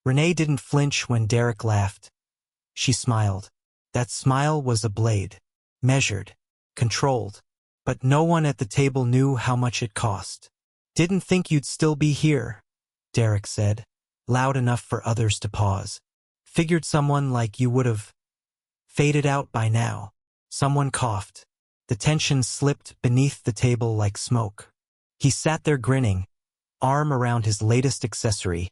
Renee didn't flinch when Derrick laughed. She smiled. That smile was a blade. Measured. Controlled. But no one at the table knew how much it cost. "Didn't think you'd still be here," Derrick said, loud enough for others to pause. "Figured someone like you would've faded out by now." Someone coughed. The tension slipped beneath the table like smoke. He sat there grinning, arm around his latest accessory,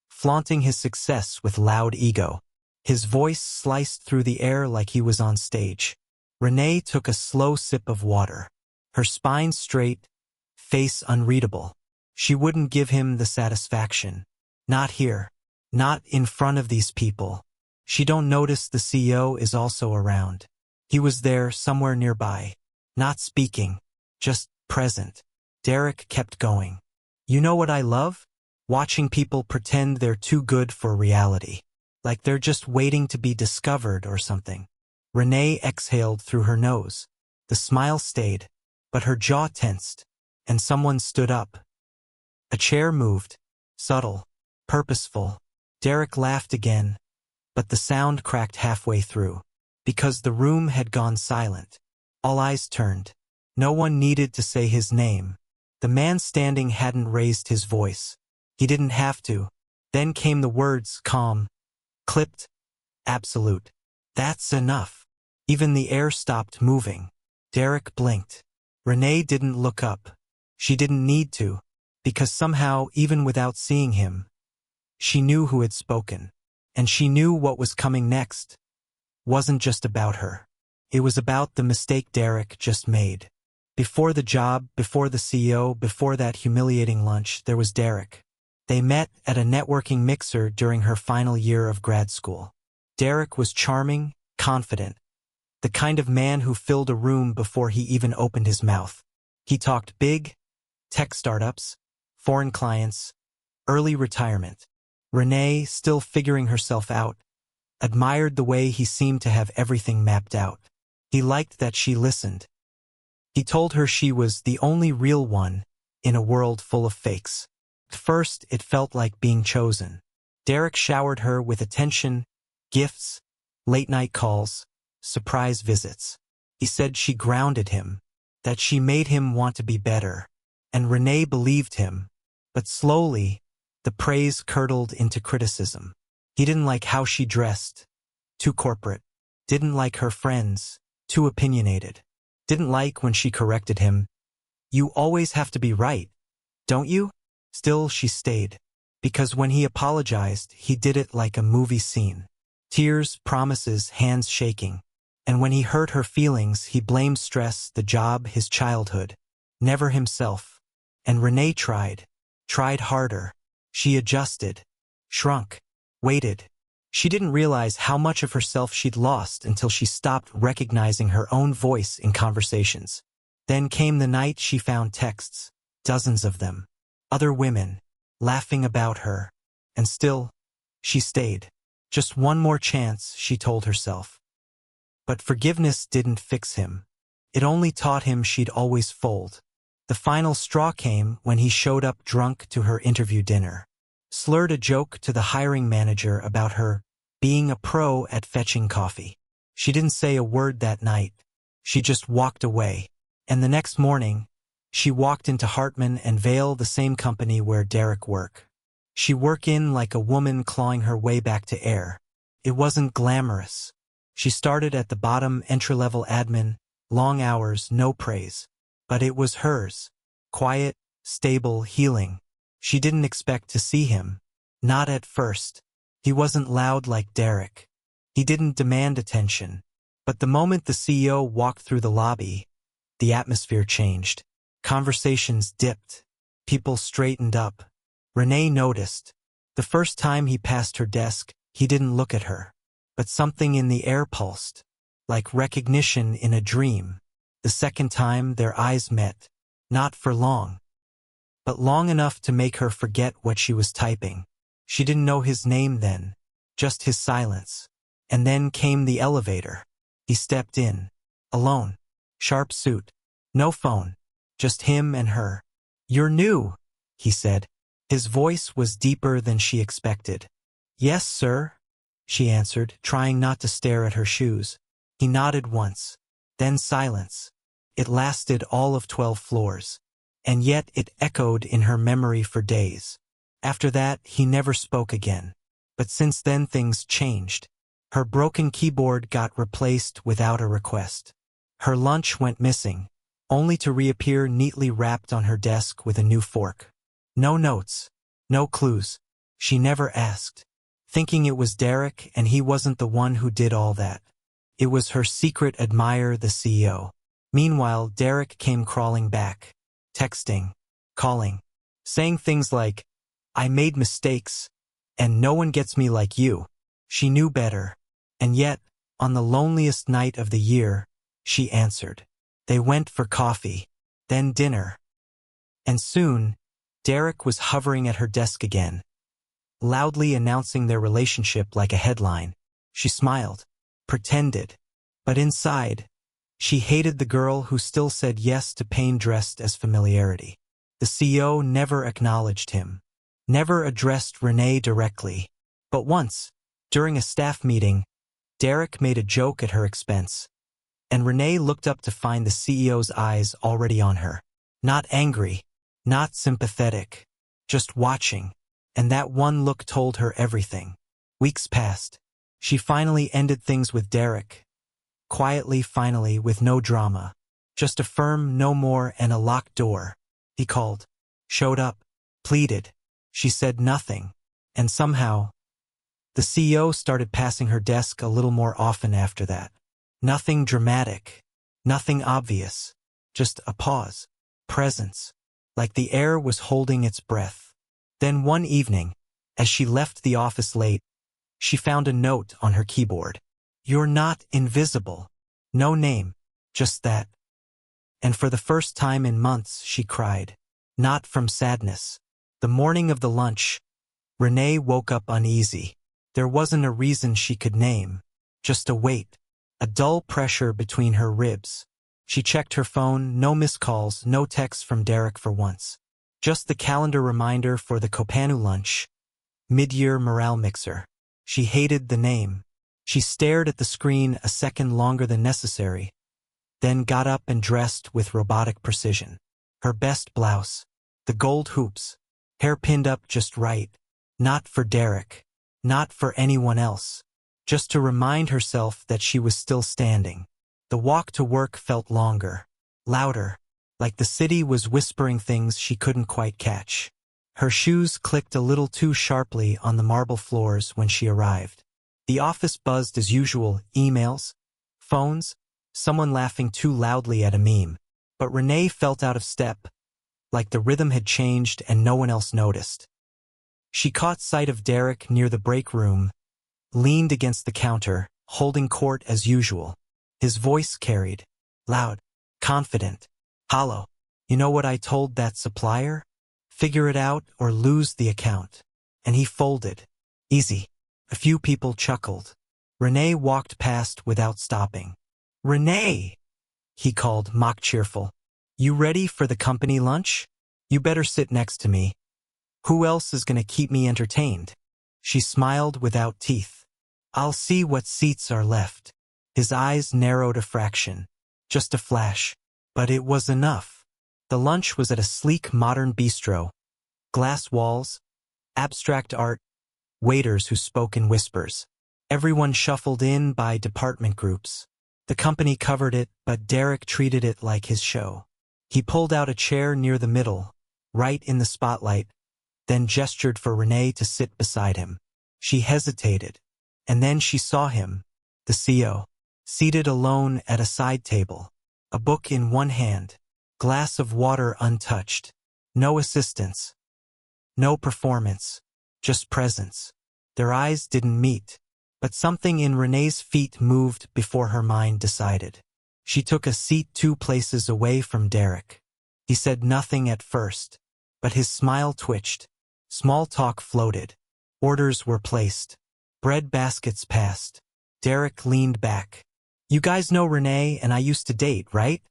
flaunting his success with loud ego. His voice sliced through the air like he was on stage. Renee took a slow sip of water. Her spine straight, face unreadable. She wouldn't give him the satisfaction. Not here. Not in front of these people. She don't notice the CEO is also around. He was there somewhere nearby. Not speaking. Just present. Derrick kept going. "You know what I love? Watching people pretend they're too good for reality. Like they're just waiting to be discovered or something." Renee exhaled through her nose. The smile stayed, but her jaw tensed, and someone stood up. A chair moved. Subtle. Purposeful. Derrick laughed again, but the sound cracked halfway through. Because the room had gone silent. All eyes turned. No one needed to say his name. The man standing hadn't raised his voice. He didn't have to. Then came the words, calm, clipped, absolute. "That's enough." Even the air stopped moving. Derrick blinked. Renee didn't look up. She didn't need to, because somehow, even without seeing him, she knew who had spoken. And she knew what was coming next wasn't just about her. It was about the mistake Derrick just made. Before the job, before the CEO, before that humiliating lunch, there was Derrick. They met at a networking mixer during her final year of grad school. Derrick was charming, confident, the kind of man who filled a room before he even opened his mouth. He talked big, tech startups, foreign clients, early retirement. Renee, still figuring herself out, admired the way he seemed to have everything mapped out. He liked that she listened. He told her she was the only real one in a world full of fakes. At first, it felt like being chosen. Derrick showered her with attention, gifts, late-night calls, surprise visits. He said she grounded him, that she made him want to be better. And Renee believed him. But slowly, the praise curdled into criticism. He didn't like how she dressed, too corporate. Didn't like her friends, too opinionated. Didn't like when she corrected him. "You always have to be right, don't you?" Still, she stayed. Because when he apologized, he did it like a movie scene. Tears, promises, hands shaking. And when he hurt her feelings, he blamed stress, the job, his childhood. Never himself. And Renee tried harder. She adjusted, shrunk, waited. She didn't realize how much of herself she'd lost until she stopped recognizing her own voice in conversations. Then came the night she found texts, dozens of them. Other women, laughing about her. And still, she stayed. Just one more chance, she told herself. But forgiveness didn't fix him. It only taught him she'd always fold. The final straw came when he showed up drunk to her interview dinner. Slurred a joke to the hiring manager about her being a pro at fetching coffee. She didn't say a word that night. She just walked away. And the next morning, she walked into Hartman and Vale, the same company where Derrick worked. She worked in like a woman clawing her way back to air. It wasn't glamorous. She started at the bottom, entry-level admin, long hours, no praise. But it was hers. Quiet, stable, healing. She didn't expect to see him. Not at first. He wasn't loud like Derrick. He didn't demand attention. But the moment the CEO walked through the lobby, the atmosphere changed. Conversations dipped. People straightened up. Renee noticed. The first time he passed her desk, he didn't look at her. But something in the air pulsed, like recognition in a dream. The second time their eyes met, not for long, but long enough to make her forget what she was typing. She didn't know his name then, just his silence. And then came the elevator. He stepped in, alone, sharp suit, no phone, just him and her. "You're new," he said. His voice was deeper than she expected. Yes, sir, she answered, trying not to stare at her shoes. He nodded once. Then silence. It lasted all of 12 floors. And yet it echoed in her memory for days. After that, he never spoke again. But since then things changed. Her broken keyboard got replaced without a request. Her lunch went missing, only to reappear neatly wrapped on her desk with a new fork. No notes. No clues. She never asked, thinking it was Derrick and he wasn't the one who did all that. It was her secret admirer, the CEO. Meanwhile, Derrick came crawling back, texting, calling, saying things like, "I made mistakes, and no one gets me like you." She knew better. And yet, on the loneliest night of the year, she answered. They went for coffee, then dinner. And soon, Derrick was hovering at her desk again, loudly announcing their relationship like a headline. She smiled, pretended, but inside, she hated the girl who still said yes to pain dressed as familiarity. The CEO never acknowledged him, never addressed Renee directly. But once, during a staff meeting, Derrick made a joke at her expense, and Renee looked up to find the CEO's eyes already on her. Not angry, not sympathetic, just watching, and that one look told her everything. Weeks passed. She finally ended things with Derrick. Quietly, finally, with no drama. Just a firm no more and a locked door. He called, showed up, pleaded. She said nothing. And somehow, the CEO started passing her desk a little more often after that. Nothing dramatic, nothing obvious, just a pause, presence, like the air was holding its breath. Then one evening, as she left the office late, she found a note on her keyboard. "You're not invisible." No name, just that. And for the first time in months, she cried. Not from sadness. The morning of the lunch, Renee woke up uneasy. There wasn't a reason she could name, just a weight, a dull pressure between her ribs. She checked her phone, no missed calls, no texts from Derrick for once. Just the calendar reminder for the Kopanu lunch, mid-year morale mixer. She hated the name. She stared at the screen a second longer than necessary, then got up and dressed with robotic precision. Her best blouse, the gold hoops, hair pinned up just right. Not for Derrick, not for anyone else. Just to remind herself that she was still standing. The walk to work felt longer, louder, like the city was whispering things she couldn't quite catch. Her shoes clicked a little too sharply on the marble floors when she arrived. The office buzzed as usual, emails, phones, someone laughing too loudly at a meme. But Renee felt out of step, like the rhythm had changed and no one else noticed. She caught sight of Derrick near the break room, leaned against the counter, holding court as usual. His voice carried, loud, confident, hollow. "You know what I told that supplier? Figure it out or lose the account." And he folded. Easy. A few people chuckled. Renee walked past without stopping. "Renee!" he called, mock cheerful. "You ready for the company lunch? You better sit next to me. Who else is going to keep me entertained?" She smiled without teeth. "I'll see what seats are left." His eyes narrowed a fraction. Just a flash. But it was enough. The lunch was at a sleek modern bistro. Glass walls, abstract art, waiters who spoke in whispers. Everyone shuffled in by department groups. The company covered it, but Derrick treated it like his show. He pulled out a chair near the middle, right in the spotlight, then gestured for Renee to sit beside him. She hesitated, and then she saw him, the CEO, seated alone at a side table, a book in one hand, glass of water untouched. No assistance, no performance, just presence. Their eyes didn't meet, but something in Renee's feet moved before her mind decided. She took a seat 2 places away from Derrick. He said nothing at first, but his smile twitched. Small talk floated. Orders were placed. Bread baskets passed. Derrick leaned back. "You guys know Renee and I used to date, right?"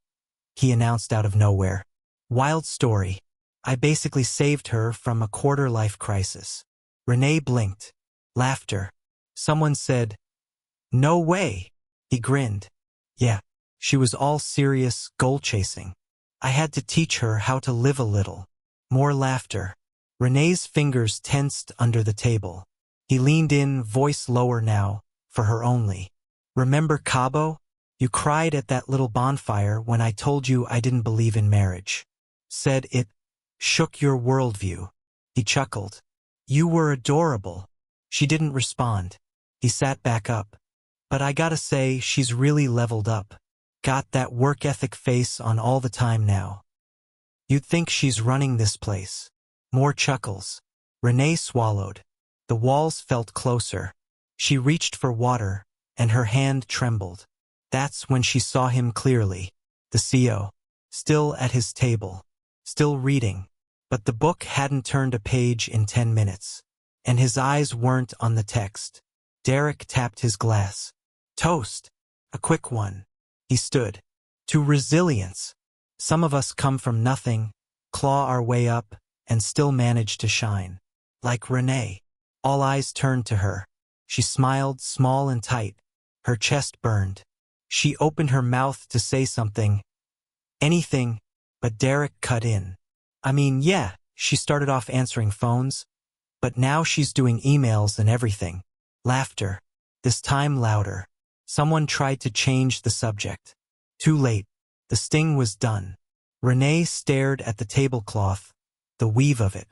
he announced out of nowhere. "Wild story. I basically saved her from a quarter-life crisis." Renee blinked. Laughter. Someone said, "No way." He grinned. Yeah, she was all serious, goal-chasing. I had to teach her how to live a little. More laughter. Renee's fingers tensed under the table. He leaned in, voice lower now, for her only. "Remember Cabo? You cried at that little bonfire when I told you I didn't believe in marriage. Said it shook your worldview." He chuckled. "You were adorable." She didn't respond. He sat back up. "But I gotta say, she's really leveled up. Got that work ethic face on all the time now. You'd think she's running this place." More chuckles. Renee swallowed. The walls felt closer. She reached for water, and her hand trembled. That's when she saw him clearly. The CO. Still at his table. Still reading. But the book hadn't turned a page in 10 minutes. And his eyes weren't on the text. Derrick tapped his glass. "Toast. A quick one." He stood. "To resilience. Some of us come from nothing, claw our way up, and still manage to shine. Like Renee." All eyes turned to her. She smiled, small and tight. Her chest burned. She opened her mouth to say something. Anything, but Derrick cut in. "I mean, yeah, she started off answering phones, but now she's doing emails and everything." Laughter. This time louder. Someone tried to change the subject. Too late. The sting was done. Renee stared at the tablecloth, the weave of it.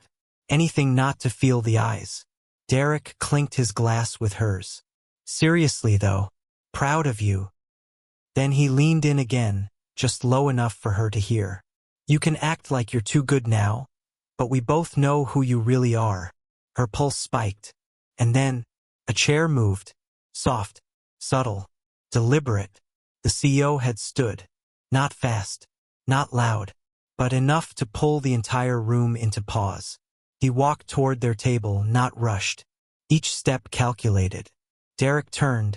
Anything not to feel the eyes. Derrick clinked his glass with hers. "Seriously though, proud of you." Then he leaned in again, just low enough for her to hear. "You can act like you're too good now, but we both know who you really are." Her pulse spiked. And then, a chair moved. Soft, subtle, deliberate. The CO had stood. Not fast, not loud, but enough to pull the entire room into pause. He walked toward their table, not rushed. Each step calculated. Derrick turned,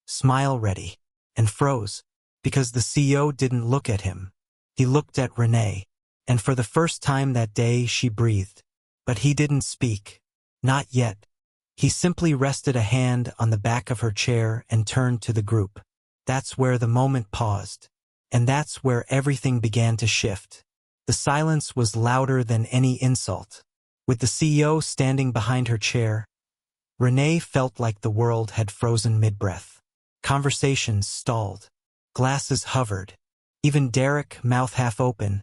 smile ready, and froze, because the CO didn't look at him. He looked at Renee, and for the first time that day she breathed. But he didn't speak. Not yet. He simply rested a hand on the back of her chair and turned to the group. That's where the moment paused. And that's where everything began to shift. The silence was louder than any insult. With the CEO standing behind her chair, Renee felt like the world had frozen mid-breath. Conversations stalled. Glasses hovered. Even Derrick, mouth half open,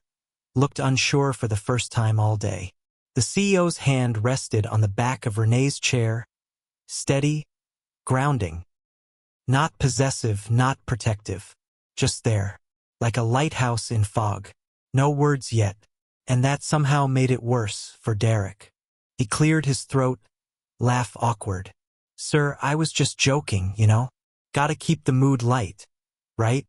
looked unsure for the first time all day. The CEO's hand rested on the back of Renee's chair, steady, grounding. Not possessive, not protective. Just there, like a lighthouse in fog. No words yet, and that somehow made it worse for Derrick. He cleared his throat, laugh awkward. "Sir, I was just joking, you know? Gotta keep the mood light, right?"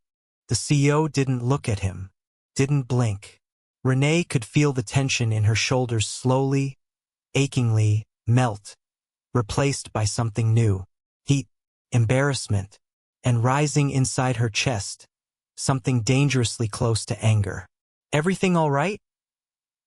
The CEO didn't look at him, didn't blink. Renee could feel the tension in her shoulders slowly, achingly, melt, replaced by something new. Heat, embarrassment, and rising inside her chest, something dangerously close to anger. "Everything all right?"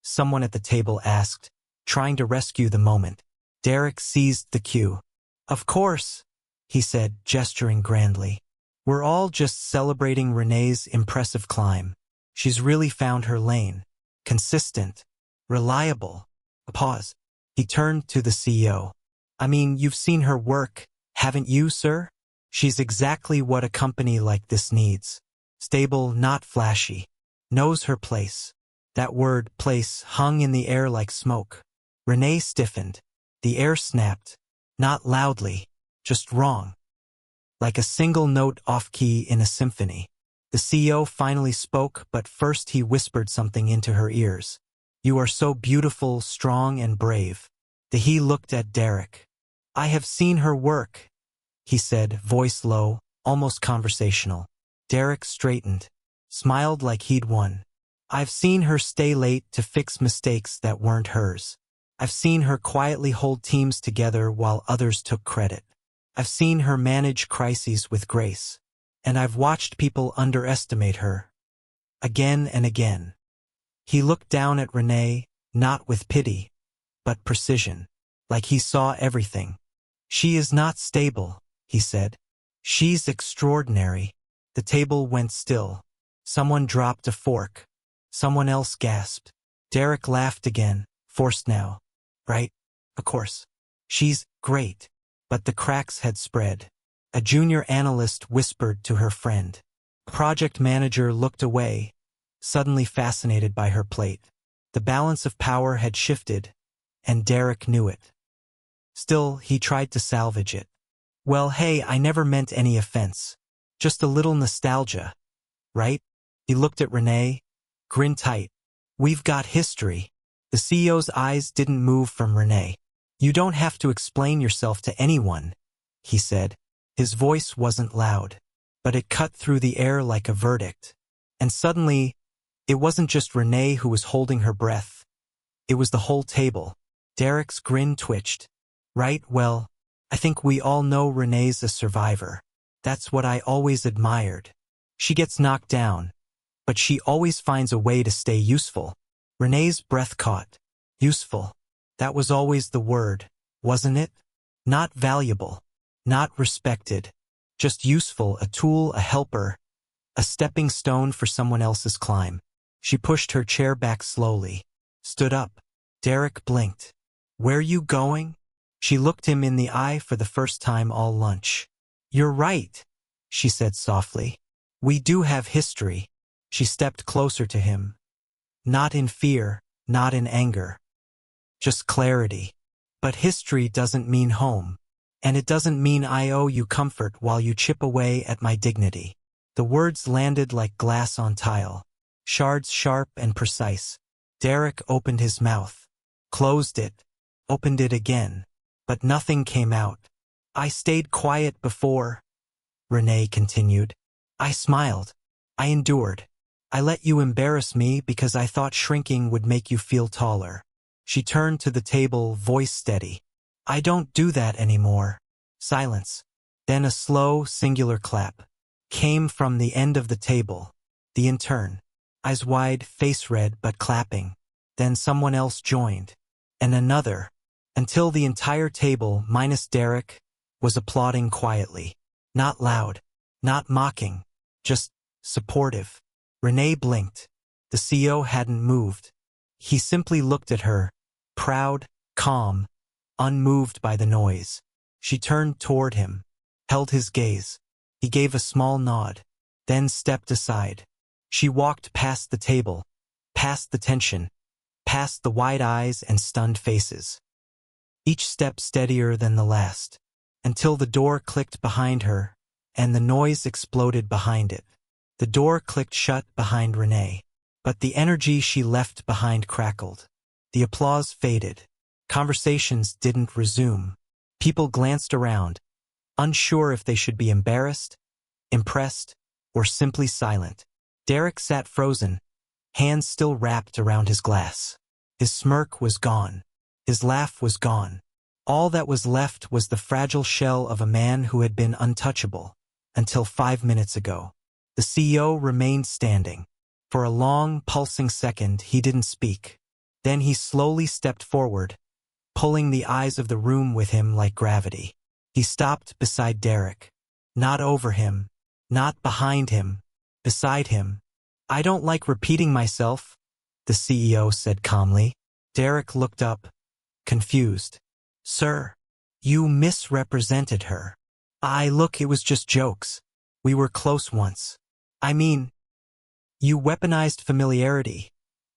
Someone at the table asked, trying to rescue the moment. Derrick seized the cue. "Of course," he said, gesturing grandly. "We're all just celebrating Renee's impressive climb. She's really found her lane. Consistent. Reliable." A pause. He turned to the CEO. "I mean, you've seen her work, haven't you, sir? She's exactly what a company like this needs. Stable, not flashy. Knows her place." That word, place, hung in the air like smoke. Renee stiffened. The air snapped. Not loudly, just wrong. Like a single note off-key in a symphony. The CEO finally spoke, but first he whispered something into her ears. "You are so beautiful, strong, and brave." He looked at Derrick. "I have seen her work," he said, voice low, almost conversational. Derrick straightened, smiled like he'd won. "I've seen her stay late to fix mistakes that weren't hers. I've seen her quietly hold teams together while others took credit. I've seen her manage crises with grace. And I've watched people underestimate her. Again and again." He looked down at Renee, not with pity, but precision. Like he saw everything. She is not stable, he said. She's extraordinary. The table went still. Someone dropped a fork. Someone else gasped. Derrick laughed again, forced now. Right? Of course. She's great. But the cracks had spread. A junior analyst whispered to her friend. Project manager looked away, suddenly fascinated by her plate. The balance of power had shifted, and Derrick knew it. Still, he tried to salvage it. Well, hey, I never meant any offense. Just a little nostalgia. Right? He looked at Renee, grinned tight. We've got history. The CEO's eyes didn't move from Renee. You don't have to explain yourself to anyone, he said. His voice wasn't loud, but it cut through the air like a verdict. And suddenly, it wasn't just Renee who was holding her breath. It was the whole table. Derrick's grin twitched. Right, well, I think we all know Renee's a survivor. That's what I always admired. She gets knocked down, but she always finds a way to stay useful. Renee's breath caught. Useful. That was always the word, wasn't it? Not valuable. Not respected. Just useful, a tool, a helper, a stepping stone for someone else's climb. She pushed her chair back slowly, stood up. Derrick blinked. Where you going? She looked him in the eye for the first time all lunch. You're right, she said softly. We do have history. She stepped closer to him. Not in fear, not in anger. Just clarity. But history doesn't mean home. And it doesn't mean I owe you comfort while you chip away at my dignity. The words landed like glass on tile. Shards sharp and precise. Derrick opened his mouth. Closed it. Opened it again. But nothing came out. I stayed quiet before, Renee continued. I smiled. I endured. I let you embarrass me because I thought shrinking would make you feel taller. She turned to the table, voice steady. I don't do that anymore. Silence. Then a slow, singular clap came from the end of the table. The intern. Eyes wide, face red, but clapping. Then someone else joined. And another. Until the entire table, minus Derrick, was applauding quietly. Not loud. Not mocking. Just supportive. Renee blinked. The CEO hadn't moved. He simply looked at her, proud, calm, unmoved by the noise. She turned toward him, held his gaze. He gave a small nod, then stepped aside. She walked past the table, past the tension, past the wide eyes and stunned faces. Each step steadier than the last, until the door clicked behind her, and the noise exploded behind it. The door clicked shut behind Renee, but the energy she left behind crackled. The applause faded. Conversations didn't resume. People glanced around, unsure if they should be embarrassed, impressed, or simply silent. Derrick sat frozen, hands still wrapped around his glass. His smirk was gone. His laugh was gone. All that was left was the fragile shell of a man who had been untouchable, until 5 minutes ago. The CEO remained standing. For a long, pulsing second, he didn't speak. Then he slowly stepped forward, pulling the eyes of the room with him like gravity. He stopped beside Derrick. Not over him, not behind him, beside him. I don't like repeating myself, the CEO said calmly. Derrick looked up, confused. Sir, you misrepresented her. Look, it was just jokes. We were close once. I mean, you weaponized familiarity,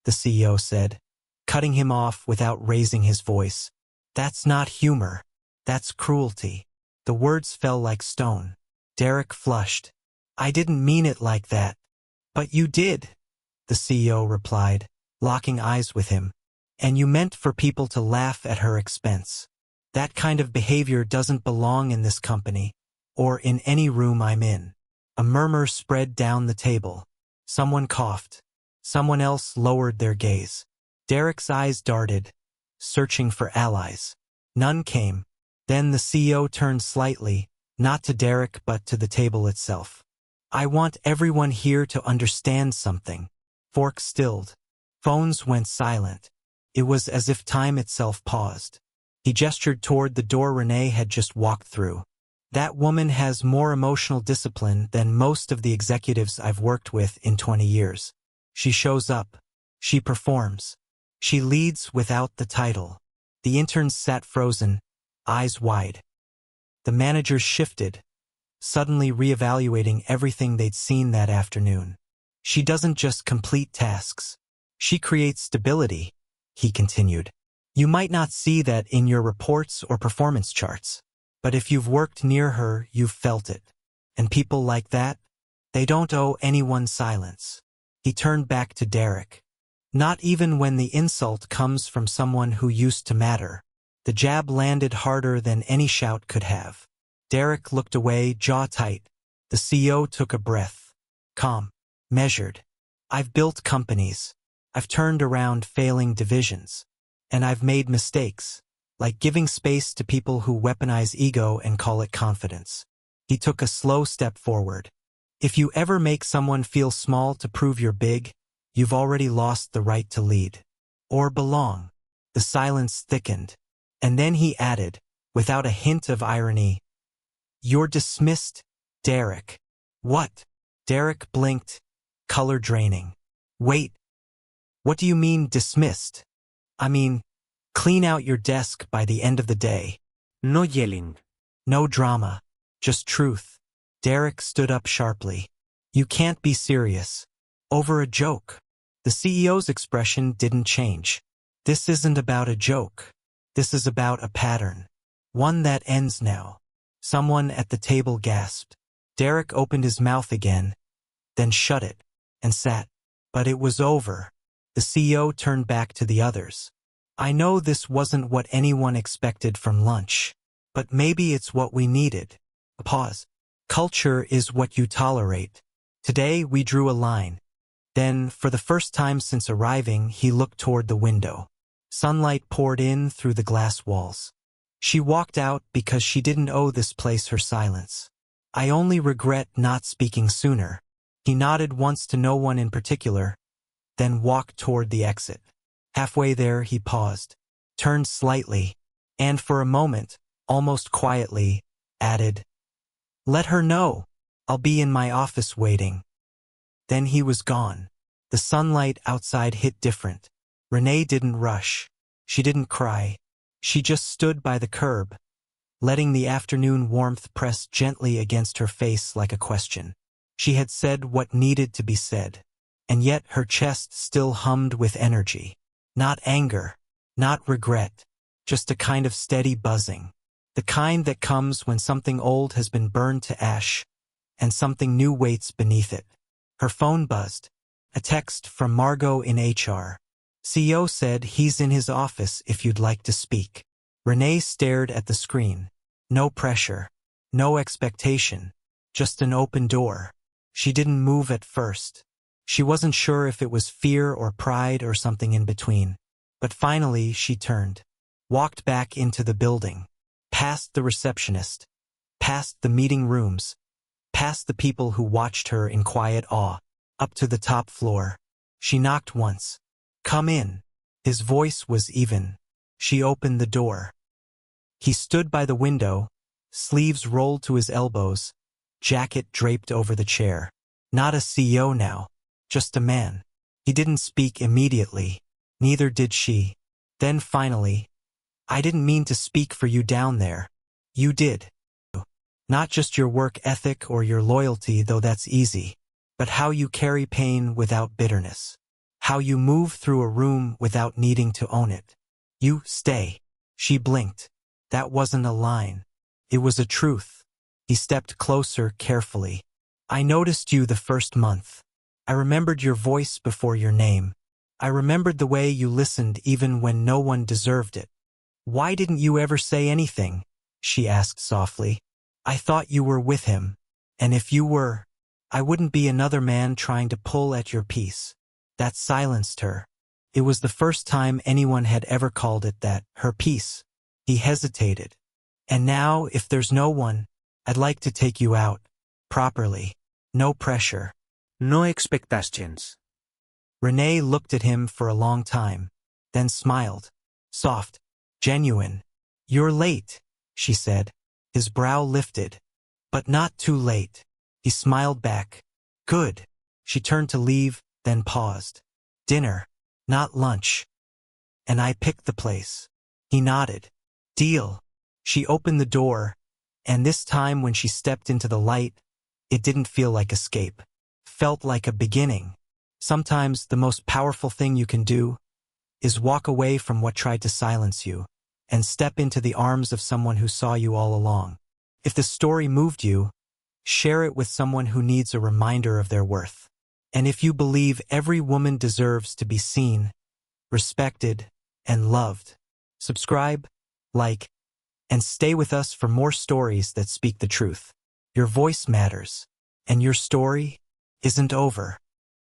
the CEO said, cutting him off without raising his voice. That's not humor. That's cruelty. The words fell like stone. Derrick flushed. I didn't mean it like that. But you did, the CEO replied, locking eyes with him. And you meant for people to laugh at her expense. That kind of behavior doesn't belong in this company, or in any room I'm in. A murmur spread down the table. Someone coughed. Someone else lowered their gaze. Derrick's eyes darted, searching for allies. None came. Then the CEO turned slightly, not to Derrick but to the table itself. I want everyone here to understand something. Forks stilled. Phones went silent. It was as if time itself paused. He gestured toward the door Renee had just walked through. That woman has more emotional discipline than most of the executives I've worked with in 20 years. She shows up. She performs. She leads without the title. The interns sat frozen, eyes wide. The managers shifted, suddenly reevaluating everything they'd seen that afternoon. She doesn't just complete tasks. She creates stability, he continued. You might not see that in your reports or performance charts, but if you've worked near her, you've felt it. And people like that, they don't owe anyone silence. He turned back to Derrick. Not even when the insult comes from someone who used to matter. The jab landed harder than any shout could have. Derrick looked away, jaw tight. The CEO took a breath. Calm. Measured. I've built companies. I've turned around failing divisions. And I've made mistakes, like giving space to people who weaponize ego and call it confidence. He took a slow step forward. If you ever make someone feel small to prove you're big, you've already lost the right to lead. Or belong. The silence thickened. And then he added, without a hint of irony, "You're dismissed, Derrick." What? Derrick blinked, color draining. Wait. What do you mean dismissed? I mean, clean out your desk by the end of the day. No yelling. No drama. Just truth. Derrick stood up sharply. You can't be serious. Over a joke. The CEO's expression didn't change. This isn't about a joke. This is about a pattern. One that ends now. Someone at the table gasped. Derrick opened his mouth again, then shut it, and sat. But it was over. The CEO turned back to the others. I know this wasn't what anyone expected from lunch, but maybe it's what we needed. A pause. Culture is what you tolerate. Today we drew a line. Then, for the first time since arriving, he looked toward the window. Sunlight poured in through the glass walls. She walked out because she didn't owe this place her silence. I only regret not speaking sooner. He nodded once to no one in particular, then walked toward the exit. Halfway there, he paused, turned slightly, and for a moment, almost quietly, added, "Let her know. I'll be in my office waiting." Then he was gone. The sunlight outside hit different. Renee didn't rush. She didn't cry. She just stood by the curb, letting the afternoon warmth press gently against her face like a question. She had said what needed to be said, and yet her chest still hummed with energy. Not anger, not regret, just a kind of steady buzzing. The kind that comes when something old has been burned to ash, and something new waits beneath it. Her phone buzzed. A text from Margot in HR. CEO said he's in his office if you'd like to speak. Renee stared at the screen. No pressure. No expectation. Just an open door. She didn't move at first. She wasn't sure if it was fear or pride or something in between. But finally she turned. Walked back into the building. Past the receptionist. Past the meeting rooms. Past the people who watched her in quiet awe. Up to the top floor. She knocked once. "Come in." His voice was even. She opened the door. He stood by the window, sleeves rolled to his elbows, jacket draped over the chair. Not a CEO now, just a man. He didn't speak immediately. Neither did she. Then finally, "I didn't mean to speak for you down there. You did. Not just your work ethic or your loyalty, though that's easy, but how you carry pain without bitterness. How you move through a room without needing to own it. You stay." She blinked. That wasn't a line. It was a truth. He stepped closer carefully. "I noticed you the first month. I remembered your voice before your name. I remembered the way you listened even when no one deserved it. Why didn't you ever say anything?" she asked softly. "I thought you were with him. And if you were, I wouldn't be another man trying to pull at your piece." That silenced her. It was the first time anyone had ever called it that, her piece. He hesitated. "And now, if there's no one, I'd like to take you out. Properly. No pressure." No expectations. Renee looked at him for a long time, then smiled. Soft. Genuine. You're late, she said. His brow lifted. But not too late. He smiled back. Good. She turned to leave, then paused. Dinner, not lunch. And I picked the place. He nodded. Deal. She opened the door, and this time when she stepped into the light, it didn't feel like escape. Felt like a beginning. Sometimes the most powerful thing you can do is walk away from what tried to silence you and step into the arms of someone who saw you all along. If the story moved you, share it with someone who needs a reminder of their worth. And if you believe every woman deserves to be seen, respected, and loved, subscribe, like, and stay with us for more stories that speak the truth. Your voice matters, and your story isn't over.